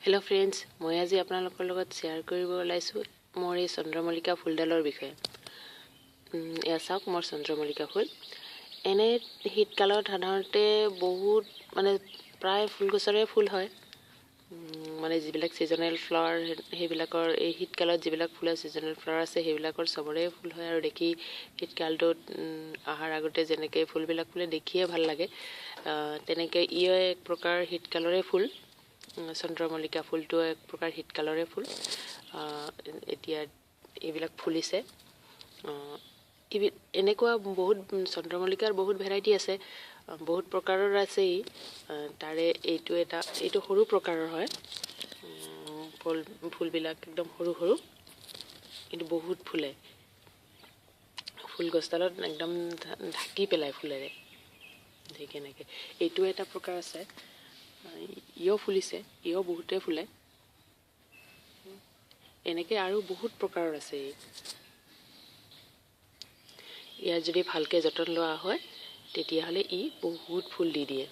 hello friends मैं आज आपनालोকৰ লগত शेयर কৰিব ওলাইছো মোৰ এই চন্দ্ৰমল্লিকা ফুলডালৰ বিষয়ে এয়া চাওক মোৰ চন্দ্ৰমল্লিকা ফুল এনে শীতকালত সাধাৰণতে বহুত মানে প্ৰায় ফুলগছৰে ফুল হয় মানে যিবিলাক সিজনেল ফ্লাৱাৰ হেবিলাকৰ এই শীতকালত যিবিলাক ফুল সিজনেল ফ্লাৱাৰ আছে হেবিলাকৰ সবৰে ফুল হয় আৰু দেখি শীতকালটোত আহাৰ আগতে যেনেকৈ ফুলবিলাক ফুলে দেখিয়ে ভাল লাগে তেনেকৈ ইও এক প্ৰকাৰ শীতকালৰে ফুল চন্দ্ৰমল্লিকা ফুলটো এক প্ৰকাৰ শীতকালৰে ফুল এতিয়া এইবিলাক ফুলিছে এনেকুৱা বহুত চন্দ্ৰমল্লিকাৰ বহুত ভেৰাইটি আছে বহুত প্ৰকাৰৰ আছে তাৰে এইটো সৰু প্ৰকাৰৰ হয় ফুলবিলাক একদম সৰু সৰু কিন্তু বহুত ফুলে ফুল গছডালত একদম ঢাকি পেলাই ফুলেৰে দেখেনেকে এইটো এটা প্ৰকাৰ আছে ইও ফুলিছে ইও বহুতে ফুলে এনেকে আৰু বহুত প্ৰকাৰৰ আছে ইয়াৰ যদি ভালকে যতন লোৱা হয় তেতিয়া হলে ই বহুত ফুল দি দিয়ে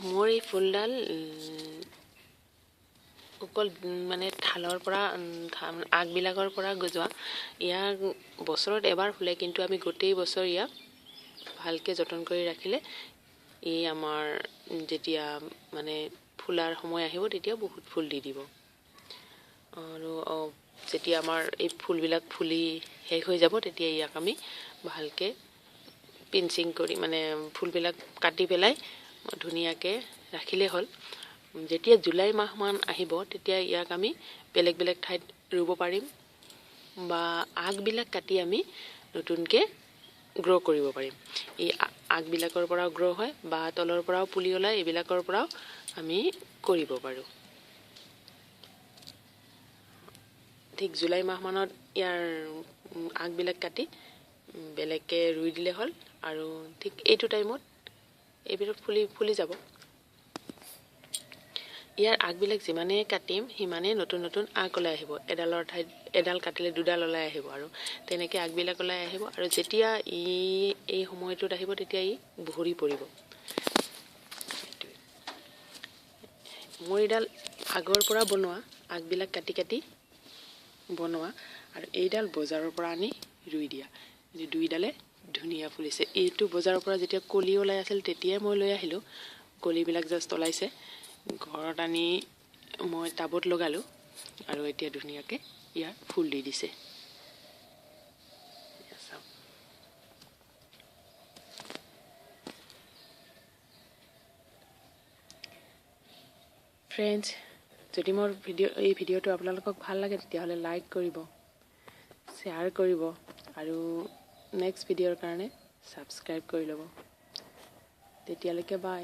মোৰ এই ফুলডাল অকল মানে ঠালৰ পৰা আগবিলাকৰ পৰা গজোৱা ইয়াৰ বছৰত এবাৰ ফুলে কিন্তু আমি গোটেই বছৰ ইয়াক ভালকে যতন কৰি ৰাখিলে এই আমাৰ যেতিয়া মানে ফুলাৰ সময় আহিব তেতিয়া বহুত ফুল দি দিব আৰু যেতিয়া আমাৰ এই ফুলবিলাক ফুলি শেষ হৈ যাব তেতিয়া ইয়াক আমি ভালকে পিঞ্চিং কৰি মানে ফুলবিলাক কাটি পেলাই ধুনিয়াকে ৰাখিলে হল যেতিয়া জুলাই মাহ মান আহিব তেতিয়া ইয়াক আমি বেলেগ বেলেগ ঠাইত ৰুব পাৰিম বা আগবিলাক কাটি আমি নতুনকে গ্ৰো কৰিব পাৰিম এই আগবিলাকৰ পৰা গ্ৰো হয় বা তলৰ পৰাও পুলি ওলাই এইবিলাকৰ পৰাও আমি কৰিব পাৰো ঠিক জুলাই মাহ মানত ইয়াৰ আগবিলাক কাটি বেলেগকে ৰুই দিলে হল আৰু ঠিক এইটো টাইমত এইবিলাক ফুলি যাব ইয়াৰ আগবিলাক যিমানে কাটিম হিমানে নতুন নতুন আগ ওলাই আহিব এডালৰ ঠাইত এডাল কাটিলে দুডাল ওলাই আহিব আৰু তেনেকৈ আগবিলাক ওলাই আহিব আৰু যেতিয়া এই সময়টোত আহিব তেতিয়া ই ভৰি পৰিব মোৰ এডাল আগৰ পৰা বনোৱা আগবিলাক কাটি কাটি বনোৱা আৰু এইডাল বজাৰৰ পৰা আনি ৰুই দিয়া দুইডালে ধুনিয়া ফুলিছে এইটো বজাৰৰ পৰা যেতিয়া কলি ওলাই আছিল তেতিয়াই মই লৈ আহিলো কলিবিলাক জাস্ট ওলাইছে ঘৰত আনি মই টাবত লগালো আৰু এতিয়া ধুনিয়াকে ইয়াৰ ফুল দি দিছে ফ্ৰেন্ডছ যদি মোৰ এই ভিডিঅ'টো আপোনালোকক ভাল লাগে তেতিয়াহ'লে লাইক কৰিব শ্বেয়াৰ কৰিব আৰু নেক্সট ভিডিঅ'ৰ কাৰণে ছাবস্ক্ৰাইব কৰি ল'ব তেতিয়ালৈকে বাই